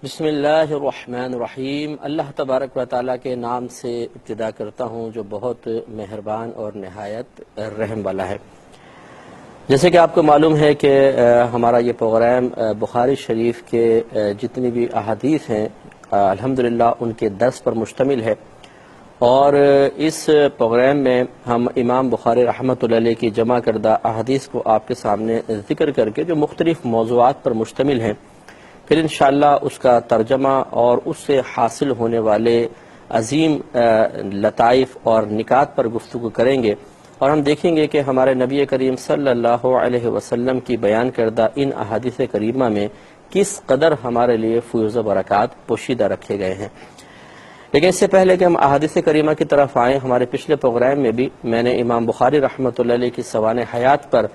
بسم اللہ الرحمن الرحیم۔ اللہ تبارک و تعالیٰ کے نام سے ابتدا کرتا ہوں جو بہت مہربان اور نہایت رحم والا ہے۔ جیسے کہ آپ کو معلوم ہے کہ ہمارا یہ پروگرام بخاری شریف کے جتنی بھی احادیث ہیں الحمدللہ ان کے درس پر مشتمل ہے، اور اس پروگرام میں ہم امام بخاری رحمۃ اللہ علیہ کی جمع کردہ احادیث کو آپ کے سامنے ذکر کر کے جو مختلف موضوعات پر مشتمل ہیں، پھر انشاءاللہ اس کا ترجمہ اور اس سے حاصل ہونے والے عظیم لطائف اور نکات پر گفتگو کریں گے، اور ہم دیکھیں گے کہ ہمارے نبی کریم صلی اللہ علیہ وسلم کی بیان کردہ ان احادیث کریمہ میں کس قدر ہمارے لیے فیوز و برکات پوشیدہ رکھے گئے ہیں۔ لیکن اس سے پہلے کہ ہم احادیث کریمہ کی طرف آئیں، ہمارے پچھلے پروگرام میں بھی میں نے امام بخاری رحمۃ اللہ علیہ کی سوانح حیات پر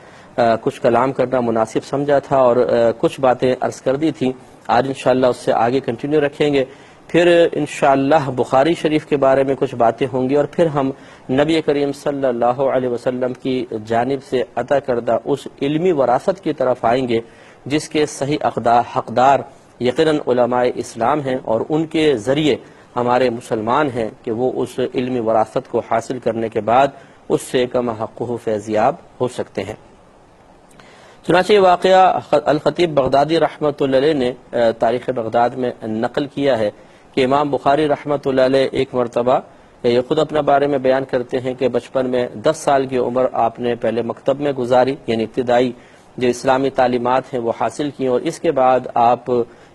کچھ کلام کرنا مناسب سمجھا تھا اور کچھ باتیں عرض کر دی تھیں۔ آج انشاءاللہ اس سے آگے کنٹینیو رکھیں گے، پھر انشاءاللہ بخاری شریف کے بارے میں کچھ باتیں ہوں گی، اور پھر ہم نبی کریم صلی اللہ علیہ وسلم کی جانب سے عطا کردہ اس علمی وراثت کی طرف آئیں گے جس کے صحیح حقدار یقیناً علماء اسلام ہیں، اور ان کے ذریعے ہمارے مسلمان ہیں کہ وہ اس علمی وراثت کو حاصل کرنے کے بعد اس سے کما حقہ فیضیاب ہو سکتے ہیں۔ چنانچہ یہ واقعہ الخطیب بغدادی رحمۃ اللہ علیہ نے تاریخ بغداد میں نقل کیا ہے کہ امام بخاری رحمۃ اللہ علیہ ایک مرتبہ یہ خود اپنا بارے میں بیان کرتے ہیں کہ بچپن میں 10 سال کی عمر آپ نے پہلے مکتب میں گزاری، یعنی ابتدائی جو اسلامی تعلیمات ہیں وہ حاصل کی، اور اس کے بعد آپ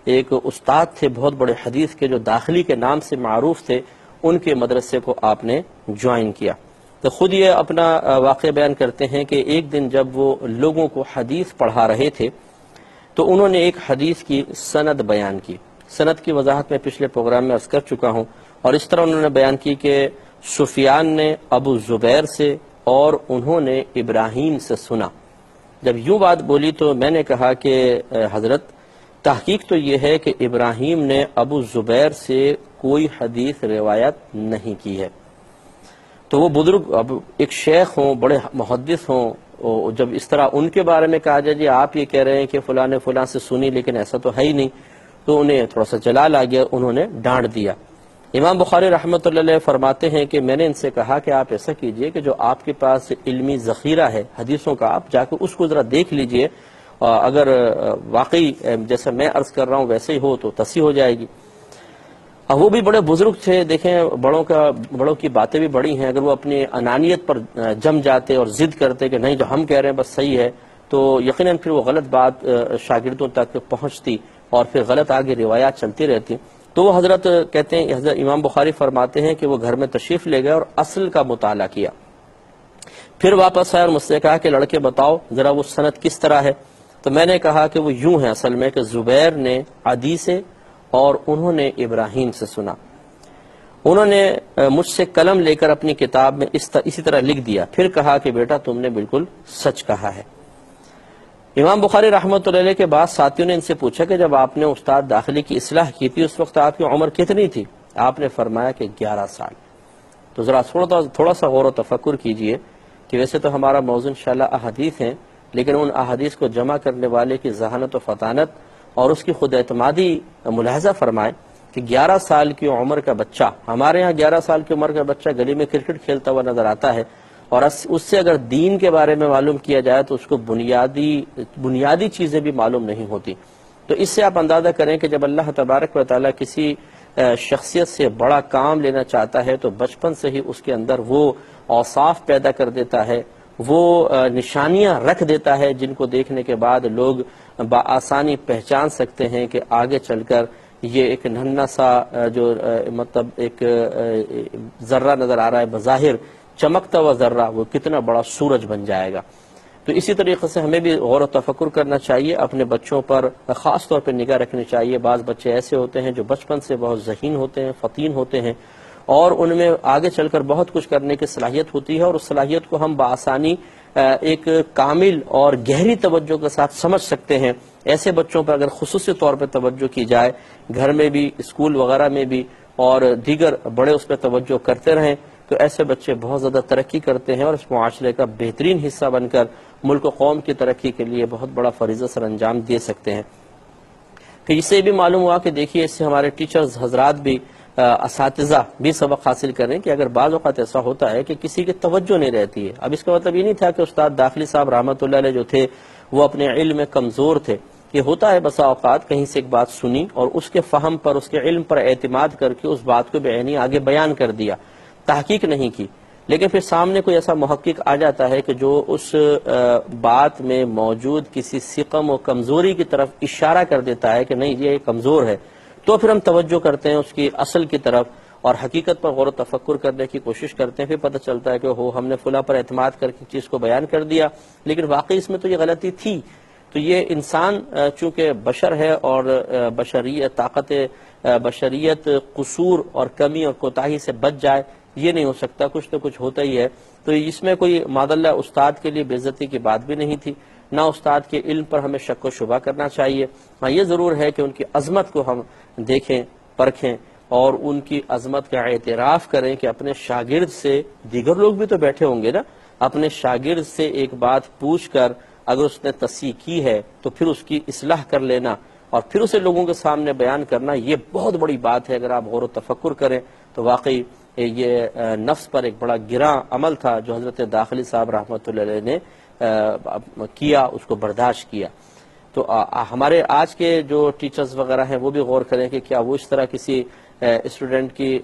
ایک استاد تھے بہت بڑے حدیث کے جو داخلی کے نام سے معروف تھے، ان کے مدرسے کو آپ نے جوائن کیا۔ تو خود یہ اپنا واقعہ بیان کرتے ہیں کہ ایک دن جب وہ لوگوں کو حدیث پڑھا رہے تھے تو انہوں نے ایک حدیث کی سند بیان کی۔ سند کی وضاحت میں پچھلے پروگرام میں عرض کر چکا ہوں، اور اس طرح انہوں نے بیان کی کہ سفیان نے ابو زبیر سے اور انہوں نے ابراہیم سے سنا۔ جب یوں بات بولی تو میں نے کہا کہ حضرت تحقیق تو یہ ہے کہ ابراہیم نے ابو زبیر سے کوئی حدیث روایت نہیں کی ہے۔ تو وہ بزرگ اب ایک شیخ ہوں، بڑے محدث ہوں، جب اس طرح ان کے بارے میں کہا جائے جی آپ یہ کہہ رہے ہیں کہ فلاں نے فلاں سے سنی لیکن ایسا تو ہے ہی نہیں، تو انہیں تھوڑا سا جلال آ گیا، انہوں نے ڈانٹ دیا۔ امام بخاری رحمۃ اللہ علیہ فرماتے ہیں کہ میں نے ان سے کہا کہ آپ ایسا کیجئے کہ جو آپ کے پاس علمی ذخیرہ ہے حدیثوں کا، آپ جا کے اس کو ذرا دیکھ لیجئے، اگر واقعی جیسا میں عرض کر رہا ہوں ویسے ہی ہو تو تصحیح ہو جائے گی۔ اب وہ بھی بڑے بزرگ تھے، دیکھیں بڑوں کی باتیں بھی بڑی ہیں، اگر وہ اپنی انانیت پر جم جاتے اور ضد کرتے کہ نہیں جو ہم کہہ رہے ہیں بس صحیح ہے، تو یقیناً پھر وہ غلط بات شاگردوں تک پہنچتی اور پھر غلط آگے روایات چلتی رہتی۔ تو وہ حضرت کہتے ہیں، حضرت امام بخاری فرماتے ہیں کہ وہ گھر میں تشریف لے گئے اور اصل کا مطالعہ کیا، پھر واپس آئے اور مجھ سے کہا کہ لڑکے بتاؤ ذرا وہ سند کس طرح ہے۔ تو میں نے کہا کہ وہ یوں ہے اصل میں کہ زبیر نے عدی سے اور انہوں نے ابراہیم سے سنا۔ انہوں نے مجھ سے قلم لے کر اپنی کتاب میں اسی طرح لکھ دیا، پھر کہا کہ بیٹا تم نے بالکل سچ کہا ہے۔ امام بخاری رحمۃ اللہ علیہ کے بعد ساتھیوں نے ان سے پوچھا کہ جب آپ نے استاد داخلی کی اصلاح کی تھی اس وقت آپ کی عمر کتنی تھی؟ آپ نے فرمایا کہ 11 سال۔ تو ذرا تھوڑا سا غور و تفکر کیجئے کہ ویسے تو ہمارا موضوع انشاءاللہ احادیث ہیں، لیکن ان احادیث کو جمع کرنے والے کی ذہانت و فطانت اور اس کی خود اعتمادی ملاحظہ فرمائیں کہ 11 سال کی عمر کا بچہ، ہمارے ہاں 11 سال کی عمر کا بچہ گلی میں کرکٹ کھیلتا ہوا نظر آتا ہے، اور اس سے اگر دین کے بارے میں معلوم کیا جائے تو اس کو بنیادی چیزیں بھی معلوم نہیں ہوتی۔ تو اس سے آپ اندازہ کریں کہ جب اللہ تبارک و تعالیٰ کسی شخصیت سے بڑا کام لینا چاہتا ہے تو بچپن سے ہی اس کے اندر وہ اوصاف پیدا کر دیتا ہے، وہ نشانیاں رکھ دیتا ہے جن کو دیکھنے کے بعد لوگ بآسانی پہچان سکتے ہیں کہ آگے چل کر یہ ایک ننھا سا جو مطلب ایک ذرہ نظر آ رہا ہے بظاہر چمکتا ہوا ذرہ، وہ کتنا بڑا سورج بن جائے گا۔ تو اسی طریقے سے ہمیں بھی غور و تفکر کرنا چاہیے، اپنے بچوں پر خاص طور پہ نگاہ رکھنی چاہیے۔ بعض بچے ایسے ہوتے ہیں جو بچپن سے بہت ذہین ہوتے ہیں، فطین ہوتے ہیں، اور ان میں آگے چل کر بہت کچھ کرنے کی صلاحیت ہوتی ہے، اور اس صلاحیت کو ہم بآسانی ایک کامل اور گہری توجہ کے ساتھ سمجھ سکتے ہیں۔ ایسے بچوں پر اگر خصوصی طور پہ توجہ کی جائے، گھر میں بھی، اسکول وغیرہ میں بھی، اور دیگر بڑے اس پہ توجہ کرتے رہیں، تو ایسے بچے بہت زیادہ ترقی کرتے ہیں اور اس معاشرے کا بہترین حصہ بن کر ملک و قوم کی ترقی کے لیے بہت بڑا فریضہ سر انجام دے سکتے ہیں۔ کہ اس سے بھی معلوم ہوا کہ دیکھیے اس سے ہمارے ٹیچرز حضرات بھی اساتذہ بھی سبق حاصل کریں کہ اگر بعض اوقات ایسا ہوتا ہے کہ کسی کی توجہ نہیں رہتی ہے. اب اس کا مطلب یہ نہیں تھا کہ استاد داخلی صاحب رحمۃ اللہ علیہ جو تھے وہ اپنے علم میں کمزور تھے. یہ ہوتا ہے بسا اوقات کہیں سے ایک بات سنی اور اس کے فہم پر اس کے علم پر اعتماد کر کے اس بات کو بعینی آگے بیان کر دیا, تحقیق نہیں کی. لیکن پھر سامنے کوئی ایسا محقق آ جاتا ہے کہ جو اس بات میں موجود کسی سقم و کمزوری کی طرف اشارہ کر دیتا ہے کہ نہیں یہ کمزور ہے, تو پھر ہم توجہ کرتے ہیں اس کی اصل کی طرف اور حقیقت پر غور و تفکر کرنے کی کوشش کرتے ہیں. پھر پتہ چلتا ہے کہ ہم نے فلاں پر اعتماد کر کے چیز کو بیان کر دیا, لیکن واقعی اس میں تو یہ غلطی تھی. تو یہ انسان چونکہ بشر ہے اور بشریت قصور اور کمی اور کوتاہی سے بچ جائے یہ نہیں ہو سکتا, کچھ تو کچھ ہوتا ہی ہے. تو اس میں کوئی معذاللہ استاد کے لیے بے عزتی کی بات بھی نہیں تھی, نہ استاد کے علم پر ہمیں شک و شبہ کرنا چاہیے. ہاں یہ ضرور ہے کہ ان کی عظمت کو ہم دیکھیں, پرکھیں اور ان کی عظمت کا اعتراف کریں کہ اپنے شاگرد سے, دیگر لوگ بھی تو بیٹھے ہوں گے نا, اپنے شاگرد سے ایک بات پوچھ کر اگر اس نے تصحیح کی ہے تو پھر اس کی اصلاح کر لینا اور پھر اسے لوگوں کے سامنے بیان کرنا, یہ بہت بڑی بات ہے. اگر آپ غور و تفکر کریں تو واقعی یہ نفس پر ایک بڑا گراں عمل تھا جو حضرت داخلی صاحب رحمۃ اللہ علیہ نے کیا, اس کو برداشت کیا. تو ہمارے آج کے جو ٹیچرز وغیرہ ہیں وہ بھی غور کریں کہ کیا وہ اس طرح کسی اسٹوڈنٹ کی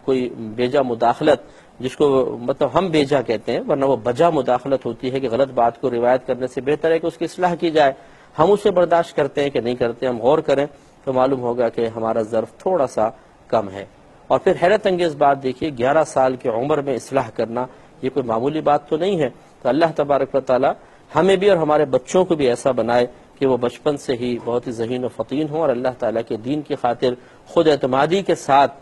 کوئی بیجا مداخلت, جس کو مطلب ہم بیجا کہتے ہیں ورنہ وہ بجا مداخلت ہوتی ہے کہ غلط بات کو روایت کرنے سے بہتر ہے کہ اس کی اصلاح کی جائے, ہم اسے برداشت کرتے ہیں کہ نہیں کرتے. ہم غور کریں تو معلوم ہوگا کہ ہمارا ظرف تھوڑا سا کم ہے. اور پھر حیرت انگیز بات دیکھیے, 11 سال کی عمر میں اصلاح کرنا یہ کوئی معمولی بات تو نہیں ہے. تو اللہ تبارک و تعالی ہمیں بھی اور ہمارے بچوں کو بھی ایسا بنائے کہ وہ بچپن سے ہی بہت ہی ذہین و فطین ہوں اور اللہ تعالیٰ کے دین کی خاطر خود اعتمادی کے ساتھ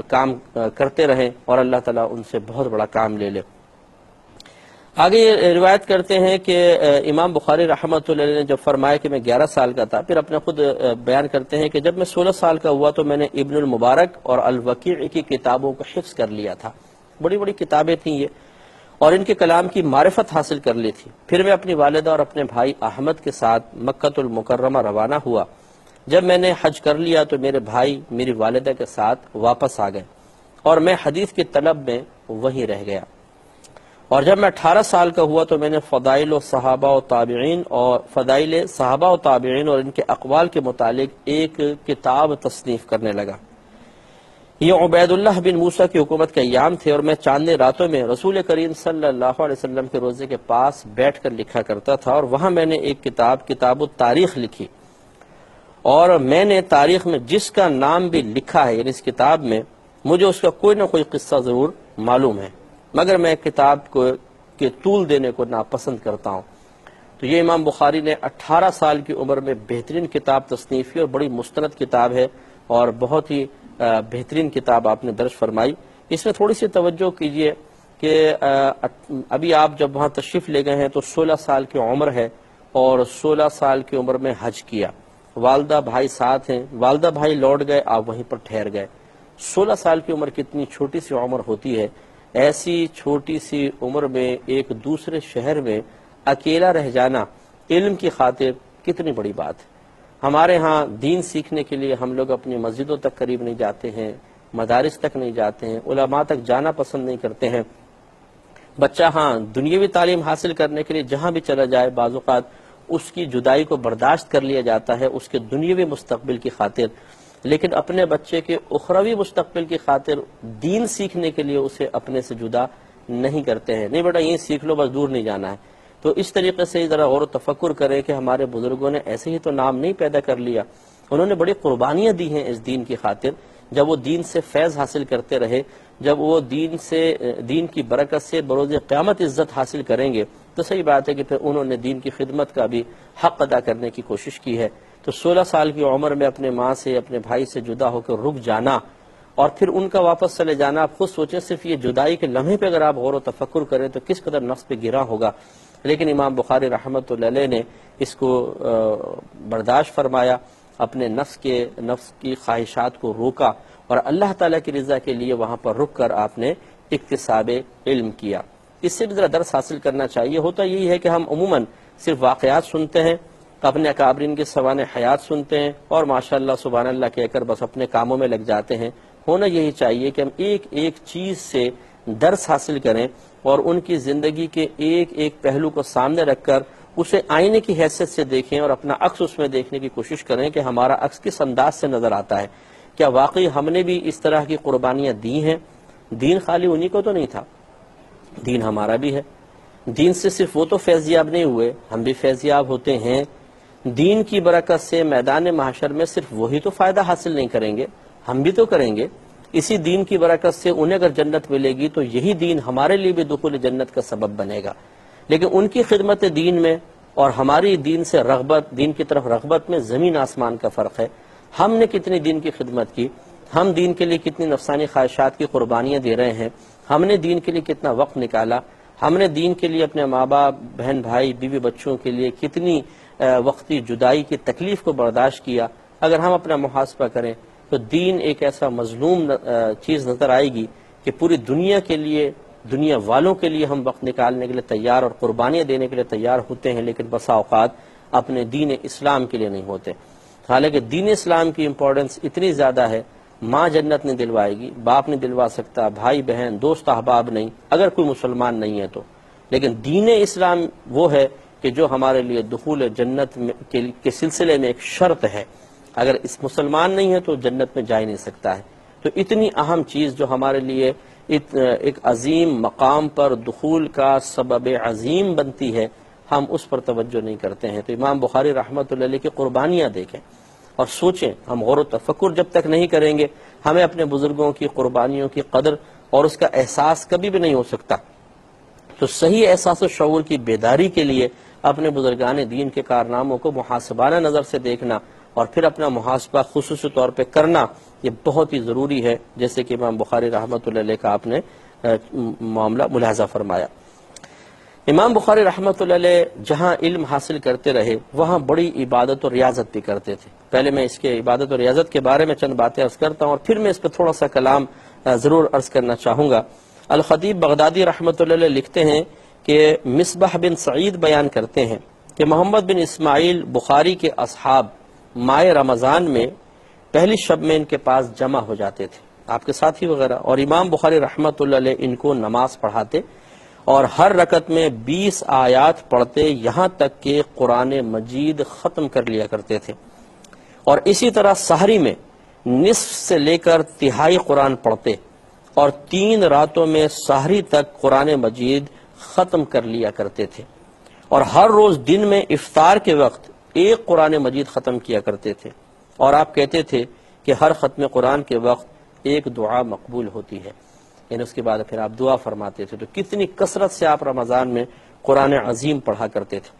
کام کرتے رہیں اور اللہ تعالیٰ ان سے بہت بڑا کام لے لے. آگے یہ روایت کرتے ہیں کہ امام بخاری رحمۃ اللہ علیہ نے جب فرمایا کہ میں 11 سال کا تھا, پھر اپنے خود بیان کرتے ہیں کہ جب میں 16 سال کا ہوا تو میں نے ابن المبارک اور الوقیع کی کتابوں کو حفظ کر لیا تھا. بڑی بڑی کتابیں تھیں یہ, اور ان کے کلام کی معرفت حاصل کر لی تھی. پھر میں اپنی والدہ اور اپنے بھائی احمد کے ساتھ مکۃ المکرمہ روانہ ہوا. جب میں نے حج کر لیا تو میرے بھائی میری والدہ کے ساتھ واپس آ گئے اور میں حدیث کی طلب میں وہیں رہ گیا. اور جب میں 18 سال کا ہوا تو میں نے فضائل صحابہ و تابعین اور ان کے اقوال کے متعلق ایک کتاب تصنیف کرنے لگا. یہ عبید اللہ بن موسیٰ کی حکومت کے ایام تھے اور میں چاندنی راتوں میں رسول کریم صلی اللہ علیہ وسلم کے روضے کے پاس بیٹھ کر لکھا کرتا تھا, اور وہاں میں نے ایک کتاب التاریخ لکھی. اور میں نے تاریخ میں جس کا نام بھی لکھا ہے, یعنی اس کتاب میں, مجھے اس کا کوئی نہ کوئی قصہ ضرور معلوم ہے, مگر میں کتاب کو کے طول دینے کو ناپسند کرتا ہوں. تو یہ امام بخاری نے 18 سال کی عمر میں بہترین کتاب تصنیف کی اور بڑی مستند کتاب ہے اور بہت ہی بہترین کتاب آپ نے درج فرمائی. اس میں تھوڑی سی توجہ کیجئے کہ ابھی آپ جب وہاں تشریف لے گئے ہیں تو 16 سال کی عمر ہے اور 16 سال کی عمر میں حج کیا. والدہ بھائی ساتھ ہیں, والدہ بھائی لوٹ گئے, آپ وہیں پر ٹھہر گئے. 16 سال کی عمر کتنی چھوٹی سی عمر ہوتی ہے. ایسی چھوٹی سی عمر میں ایک دوسرے شہر میں اکیلا رہ جانا علم کی خاطر کتنی بڑی بات ہے. ہمارے ہاں دین سیکھنے کے لیے ہم لوگ اپنی مسجدوں تک قریب نہیں جاتے ہیں, مدارس تک نہیں جاتے ہیں, علماء تک جانا پسند نہیں کرتے ہیں. بچہ ہاں دنیاوی تعلیم حاصل کرنے کے لیے جہاں بھی چلا جائے بعض اوقات اس کی جدائی کو برداشت کر لیا جاتا ہے اس کے دنیاوی مستقبل کی خاطر, لیکن اپنے بچے کے اخروی مستقبل کی خاطر دین سیکھنے کے لیے اسے اپنے سے جدا نہیں کرتے ہیں. نہیں بیٹا یہ سیکھ لو, بس دور نہیں جانا ہے. تو اس طریقے سے ذرا غور و تفکر کریں کہ ہمارے بزرگوں نے ایسے ہی تو نام نہیں پیدا کر لیا, انہوں نے بڑی قربانیاں دی ہیں اس دین کی خاطر. جب وہ دین سے فیض حاصل کرتے رہے, جب وہ دین کی برکت سے بروز قیامت عزت حاصل کریں گے, تو صحیح بات ہے کہ پھر انہوں نے دین کی خدمت کا بھی حق ادا کرنے کی کوشش کی ہے. تو 16 سال کی عمر میں اپنے ماں سے اپنے بھائی سے جدا ہو کر رک جانا اور پھر ان کا واپس چلے جانا, آپ خود سوچیں صرف یہ جدائی کے لمحے پہ اگر آپ غور و تفکر کریں تو کس قدر نفس پہ گرا ہوگا. لیکن امام بخاری رحمۃ اللہ علیہ نے اس کو برداشت فرمایا, اپنے نفس کی خواہشات کو روکا اور اللہ تعالیٰ کی رضا کے لیے وہاں پر رک کر آپ نے اکتساب علم کیا. اس سے بھی ذرا درس حاصل کرنا چاہیے. ہوتا یہی ہے کہ ہم عموماً صرف واقعات سنتے ہیں اپنے اکابرین کی سوانح حیات سنتے ہیں اور ماشاءاللہ سبحان اللہ کہہ کر بس اپنے کاموں میں لگ جاتے ہیں۔ ہونا یہی چاہیے کہ ہم ایک ایک چیز سے درس حاصل کریں اور ان کی زندگی کے ایک ایک پہلو کو سامنے رکھ کر اسے آئینے کی حیثیت سے دیکھیں اور اپنا عکس اس میں دیکھنے کی کوشش کریں کہ ہمارا عکس کس انداز سے نظر آتا ہے۔ کیا واقعی ہم نے بھی اس طرح کی قربانیاں دی ہیں؟ دین خالی انہی کو تو نہیں تھا، دین ہمارا بھی ہے۔ دین سے صرف وہ تو فیضیاب نہیں ہوئے، ہم بھی فیضیاب ہوتے ہیں۔ دین کی برکت سے میدان محشر میں صرف وہی تو فائدہ حاصل نہیں کریں گے، ہم بھی تو کریں گے۔ اسی دین کی برکت سے انہیں اگر جنت ملے گی تو یہی دین ہمارے لیے بھی دخول جنت کا سبب بنے گا۔ لیکن ان کی خدمت دین میں اور ہماری دین سے رغبت، دین کی طرف رغبت میں زمین آسمان کا فرق ہے۔ ہم نے کتنی دین کی خدمت کی، ہم دین کے لیے کتنی نفسانی خواہشات کی قربانیاں دے رہے ہیں، ہم نے دین کے لیے کتنا وقت نکالا، ہم نے دین کے لیے اپنے ماں باپ، بہن بھائی، بیوی بچوں کے لیے کتنی وقتی جدائی کی تکلیف کو برداشت کیا۔ اگر ہم اپنا محاسبہ کریں تو دین ایک ایسا مظلوم چیز نظر آئے گی کہ پوری دنیا کے لیے، دنیا والوں کے لیے ہم وقت نکالنے کے لیے تیار اور قربانیاں دینے کے لیے تیار ہوتے ہیں، لیکن بسا اوقات اپنے دین اسلام کے لیے نہیں ہوتے۔ حالانکہ دین اسلام کی امپورٹنس اتنی زیادہ ہے، ماں جنت نہیں دلوائے گی، باپ نہیں دلوا سکتا، بھائی بہن، دوست احباب نہیں، اگر کوئی مسلمان نہیں ہے تو۔ لیکن دین اسلام وہ ہے کہ جو ہمارے لیے دخول جنت کے سلسلے میں ایک شرط ہے۔ اگر اس مسلمان نہیں ہے تو جنت میں جا ہی نہیں سکتا ہے۔ تو اتنی اہم چیز جو ہمارے لیے ایک عظیم مقام پر دخول کا سبب عظیم بنتی ہے، ہم اس پر توجہ نہیں کرتے ہیں۔ تو امام بخاری رحمۃ اللہ علیہ کی قربانیاں دیکھیں اور سوچیں، ہم غور و تفکر جب تک نہیں کریں گے ہمیں اپنے بزرگوں کی قربانیوں کی قدر اور اس کا احساس کبھی بھی نہیں ہو سکتا۔ تو صحیح احساس و شعور کی بیداری کے لیے اپنے بزرگان دین کے کارناموں کو محاسبانہ نظر سے دیکھنا اور پھر اپنا محاسبہ خصوصی طور پہ کرنا، یہ بہت ہی ضروری ہے، جیسے کہ امام بخاری رحمۃ اللہ علیہ کا آپ نے معاملہ ملاحظہ فرمایا۔ امام بخاری رحمۃ اللہ علیہ جہاں علم حاصل کرتے رہے وہاں بڑی عبادت اور ریاضت بھی کرتے تھے۔ پہلے میں اس کے عبادت اور ریاضت کے بارے میں چند باتیں عرض کرتا ہوں اور پھر میں اس پہ تھوڑا سا کلام ضرور عرض کرنا چاہوں گا۔ الخطیب بغدادی رحمۃ اللہ علیہ لکھتے ہیں کہ مصباح بن سعید بیان کرتے ہیں کہ محمد بن اسماعیل بخاری کے اصحاب ماہ رمضان میں پہلی شب میں ان کے پاس جمع ہو جاتے تھے، آپ کے ساتھی وغیرہ، اور امام بخاری رحمۃ اللہ علیہ ان کو نماز پڑھاتے اور ہر رکعت میں 20 آیات پڑھتے یہاں تک کہ قرآن مجید ختم کر لیا کرتے تھے، اور اسی طرح سحری میں نصف سے لے کر تہائی قرآن پڑھتے اور 3 راتوں میں سحری تک قرآن مجید ختم کر لیا کرتے تھے، اور ہر روز دن میں افطار کے وقت ایک قرآن مجید ختم کیا کرتے تھے، اور آپ کہتے تھے کہ ہر ختم قرآن کے وقت ایک دعا مقبول ہوتی ہے، یعنی اس کے بعد پھر آپ دعا فرماتے تھے۔ تو کتنی کثرت سے آپ رمضان میں قرآن عظیم پڑھا کرتے تھے۔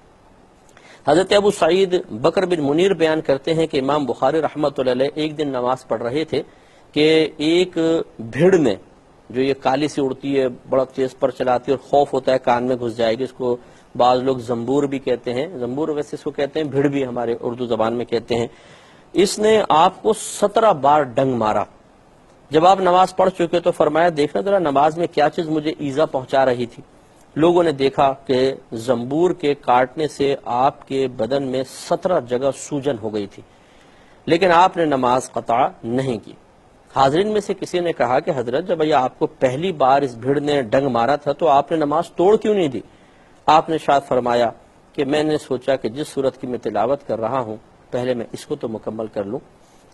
حضرت ابو سعید بکر بن منیر بیان کرتے ہیں کہ امام بخاری رحمۃ اللہ علیہ ایک دن نماز پڑھ رہے تھے کہ ایک بھیڑ میں، جو یہ کالی سی اڑتی ہے، بڑا تیز پر چلاتی ہے اور خوف ہوتا ہے کان میں گھس جائے گی، اس کو بعض لوگ زنبور بھی کہتے ہیں، زنبور ویسے اس کو کہتے ہیں، بھیڑ بھی ہمارے اردو زبان میں کہتے ہیں۔ اس نے آپ کو 17 بار ڈنگ مارا۔ جب آپ نماز پڑھ چکے تو فرمایا دیکھنا ذرا نماز میں کیا چیز مجھے ایذا پہنچا رہی تھی۔ لوگوں نے دیکھا کہ زنبور کے کاٹنے سے آپ کے بدن میں 17 جگہ سوجن ہو گئی تھی، لیکن آپ نے نماز قطع نہیں کی۔ حاضرین میں سے کسی نے کہا کہ حضرت جب یہ آپ کو پہلی بار اس بھیڑ نے ڈنگ مارا تھا تو آپ نے نماز توڑ کیوں نہیں دی؟ آپ نے شاید فرمایا کہ میں نے سوچا کہ جس صورت کی میں تلاوت کر رہا ہوں پہلے میں اس کو تو مکمل کر لوں،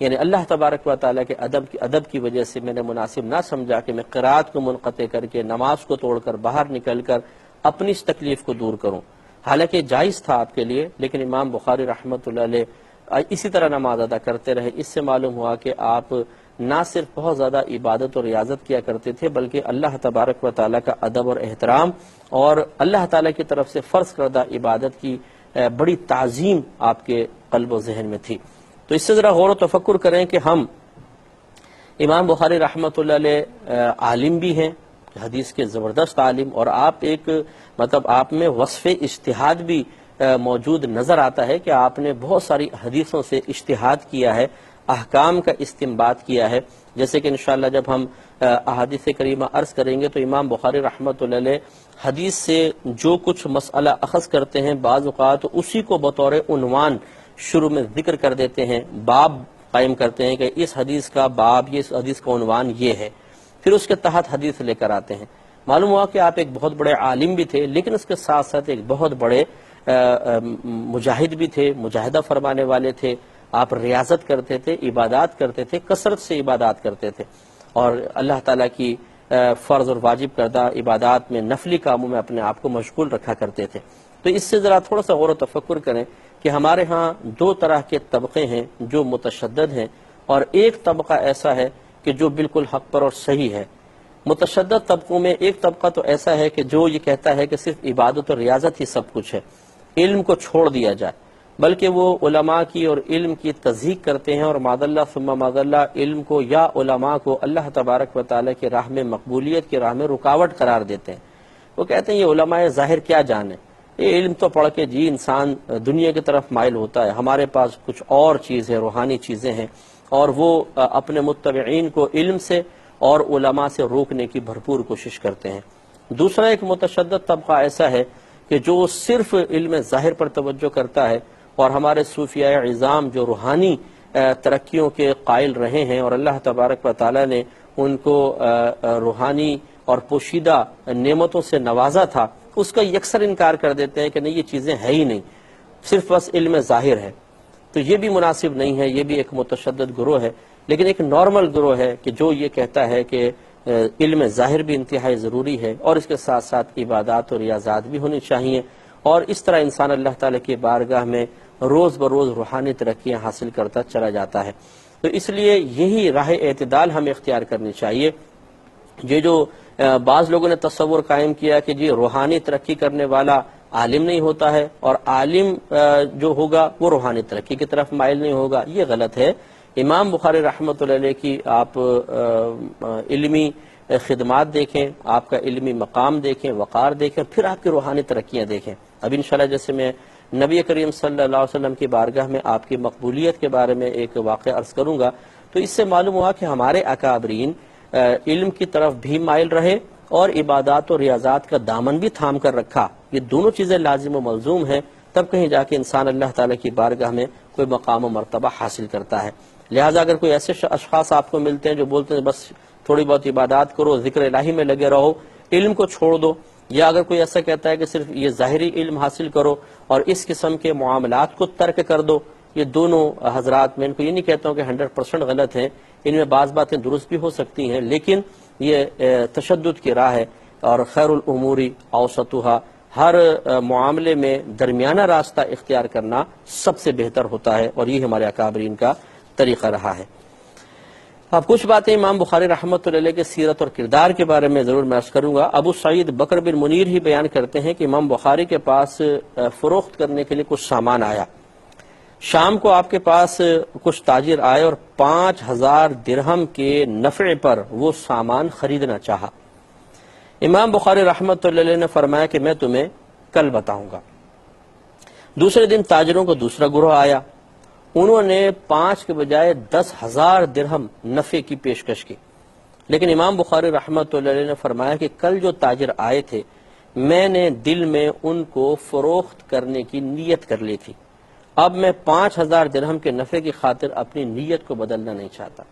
یعنی اللہ تبارک و تعالیٰ کے ادب کی وجہ سے میں نے مناسب نہ سمجھا کہ میں قرات کو منقطع کر کے نماز کو توڑ کر باہر نکل کر اپنی اس تکلیف کو دور کروں۔ حالانکہ جائز تھا آپ کے لیے، لیکن امام بخاری رحمۃ اللہ علیہ اسی طرح نماز ادا کرتے رہے۔ اس سے معلوم ہوا کہ آپ نہ صرف بہت زیادہ عبادت اور ریاضت کیا کرتے تھے بلکہ اللہ تبارک و تعالیٰ کا ادب اور احترام اور اللہ تعالیٰ کی طرف سے فرض کردہ عبادت کی بڑی تعظیم آپ کے قلب و ذہن میں تھی۔ تو اس سے ذرا غور و تفکر کریں کہ ہم امام بخاری رحمۃ اللہ علیہ عالم بھی ہیں، حدیث کے زبردست عالم، اور آپ آپ میں وصف اجتہاد بھی موجود نظر آتا ہے کہ آپ نے بہت ساری حدیثوں سے اجتہاد کیا ہے۔ احکام کا استنباط کیا ہے. جیسے کہ انشاءاللہ جب ہم احادیث کریمہ عرض کریں گے تو امام بخاری رحمۃ اللہ علیہ حدیث سے جو کچھ مسئلہ اخذ کرتے ہیں بعض اوقات اسی کو بطور عنوان شروع میں ذکر کر دیتے ہیں، باب قائم کرتے ہیں کہ اس حدیث کا باب، یہ اس حدیث کا عنوان یہ ہے، پھر اس کے تحت حدیث لے کر آتے ہیں. معلوم ہوا کہ آپ ایک بہت بڑے عالم بھی تھے، لیکن اس کے ساتھ ساتھ ایک بہت بڑے مجاہد بھی تھے، مجاہدہ فرمانے والے تھے. آپ ریاضت کرتے تھے، عبادات کرتے تھے، کثرت سے عبادات کرتے تھے، اور اللہ تعالیٰ کی فرض اور واجب کردہ عبادات میں، نفلی کاموں میں اپنے آپ کو مشغول رکھا کرتے تھے. تو اس سے ذرا تھوڑا سا غور و تفکر کریں کہ ہمارے ہاں دو طرح کے طبقے ہیں جو متشدد ہیں، اور ایک طبقہ ایسا ہے کہ جو بالکل حق پر اور صحیح ہے. متشدد طبقوں میں ایک طبقہ تو ایسا ہے کہ جو یہ کہتا ہے کہ صرف عبادت اور ریاضت ہی سب کچھ ہے، علم کو چھوڑ دیا جائے، بلکہ وہ علماء کی اور علم کی تضحیق کرتے ہیں، اور معاذ اللہ ثم معاذ اللہ علم کو یا علماء کو اللہ تبارک و تعالیٰ کی راہ میں، مقبولیت کی راہ میں رکاوٹ قرار دیتے ہیں. وہ کہتے ہیں یہ علماء ظاہر کیا جانے، یہ علم تو پڑھ کے جی انسان دنیا کی طرف مائل ہوتا ہے، ہمارے پاس کچھ اور چیز ہے، روحانی چیزیں ہیں. اور وہ اپنے متبعین کو علم سے اور علماء سے روکنے کی بھرپور کوشش کرتے ہیں. دوسرا ایک متشدد طبقہ ایسا ہے کہ جو صرف علم ظاہر پر توجہ کرتا ہے، اور ہمارے صوفیاء عظام جو روحانی ترقیوں کے قائل رہے ہیں اور اللہ تبارک و تعالیٰ نے ان کو روحانی اور پوشیدہ نعمتوں سے نوازا تھا، اس کا یکسر انکار کر دیتے ہیں کہ نہیں یہ چیزیں ہے ہی نہیں، صرف بس علم ظاہر ہے. تو یہ بھی مناسب نہیں ہے، یہ بھی ایک متشدد گروہ ہے. لیکن ایک نارمل گروہ ہے کہ جو یہ کہتا ہے کہ علم ظاہر بھی انتہائی ضروری ہے، اور اس کے ساتھ ساتھ عبادات اور ریاضات بھی ہونی چاہیے، اور اس طرح انسان اللہ تعالیٰ کی بارگاہ میں روز بروز روحانی ترقیاں حاصل کرتا چلا جاتا ہے. تو اس لیے یہی راہ اعتدال ہمیں اختیار کرنی چاہیے. یہ جو بعض لوگوں نے تصور قائم کیا کہ جی روحانی ترقی کرنے والا عالم نہیں ہوتا ہے، اور عالم جو ہوگا وہ روحانی ترقی کی طرف مائل نہیں ہوگا، یہ غلط ہے. امام بخاری رحمۃ اللہ علیہ کی آپ علمی خدمات دیکھیں، آپ کا علمی مقام دیکھیں، وقار دیکھیں، پھر آپ کی روحانی ترقیاں دیکھیں. اب انشاءاللہ جیسے میں نبی کریم صلی اللہ علیہ وسلم کی بارگاہ میں آپ کی مقبولیت کے بارے میں ایک واقعہ عرض کروں گا، تو اس سے معلوم ہوا کہ ہمارے اکابرین علم کی طرف بھی مائل رہے اور عبادات و ریاضات کا دامن بھی تھام کر رکھا. یہ دونوں چیزیں لازم و ملزوم ہیں، تب کہیں جا کے انسان اللہ تعالیٰ کی بارگاہ میں کوئی مقام و مرتبہ حاصل کرتا ہے. لہٰذا اگر کوئی ایسے اشخاص آپ کو ملتے ہیں جو بولتے ہیں بس تھوڑی بہت عبادات کرو، ذکر الہی میں لگے رہو، علم کو چھوڑ دو، یا اگر کوئی ایسا کہتا ہے کہ صرف یہ ظاہری علم حاصل کرو اور اس قسم کے معاملات کو ترک کر دو، یہ دونوں حضرات میں ان کو یہ نہیں کہتا ہوں کہ 100% غلط ہیں، ان میں بعض باتیں درست بھی ہو سکتی ہیں، لیکن یہ تشدد کی راہ ہے. اور خیر الامور اوسطها، ہر معاملے میں درمیانہ راستہ اختیار کرنا سب سے بہتر ہوتا ہے، اور یہ ہمارے اکابرین کا طریقہ رہا ہے. اب کچھ باتیں امام بخاری رحمۃ اللہ علیہ کے سیرت اور کردار کے بارے میں ضرور میں عرض کروں گا. ابو سعید بکر بن منیر ہی بیان کرتے ہیں کہ امام بخاری کے پاس فروخت کرنے کے لیے کچھ سامان آیا. شام کو آپ کے پاس کچھ تاجر آئے اور 5000 درہم کے نفع پر وہ سامان خریدنا چاہا. امام بخاری رحمۃ اللہ علیہ نے فرمایا کہ میں تمہیں کل بتاؤں گا. دوسرے دن تاجروں کو دوسرا گروہ آیا، انہوں نے 5 کے بجائے 10,000 درہم نفع کی پیشکش کی. لیکن امام بخاری رحمۃ اللہ علیہ نے فرمایا کہ کل جو تاجر آئے تھے میں نے دل میں ان کو فروخت کرنے کی نیت کر لی تھی، اب میں 5,000 درہم کے نفع کی خاطر اپنی نیت کو بدلنا نہیں چاہتا.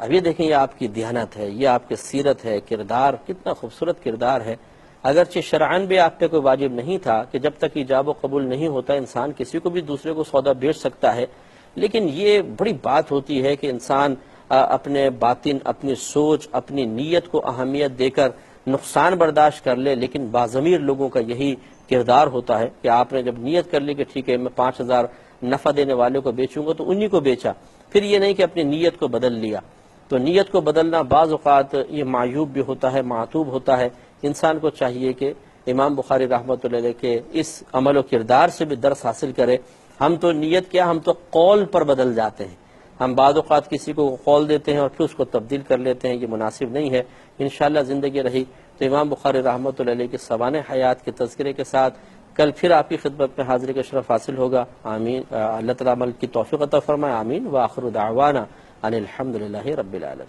اب یہ دیکھیں، یہ آپ کی دیانت ہے، یہ آپ کی سیرت ہے، کردار کتنا خوبصورت کردار ہے. اگرچہ شرعاً بھی آپ پہ کوئی واجب نہیں تھا کہ جب تک ایجاب و قبول نہیں ہوتا انسان کسی کو بھی دوسرے کو سودا بیچ سکتا ہے، لیکن یہ بڑی بات ہوتی ہے کہ انسان اپنے باطن، اپنی سوچ، اپنی نیت کو اہمیت دے کر نقصان برداشت کر لے. لیکن باضمیر لوگوں کا یہی کردار ہوتا ہے کہ آپ نے جب نیت کر لی کہ ٹھیک ہے میں 5,000 نفع دینے والے کو بیچوں گا تو انہی کو بیچا، پھر یہ نہیں کہ اپنی نیت کو بدل لیا. تو نیت کو بدلنا بعض اوقات یہ معیوب بھی ہوتا ہے، معتوب ہوتا ہے. انسان کو چاہیے کہ امام بخاری رحمۃ اللہ علیہ کے اس عمل و کردار سے بھی درس حاصل کرے. ہم تو نیت کیا، ہم تو قول پر بدل جاتے ہیں. ہم بعض اوقات کسی کو قول دیتے ہیں اور پھر اس کو تبدیل کر لیتے ہیں، یہ مناسب نہیں ہے. انشاءاللہ زندگی رہی تو امام بخاری رحمۃ اللہ علیہ کے سوانح حیات کے تذکرے کے ساتھ کل پھر آپ کی خدمت میں حاضری کا شرف حاصل ہوگا. آمین. اللہ تعالیٰ عمل کی توفیق عطا فرمائے. آمین. وآخر دعوانا ان الحمدللہ رب العالمین.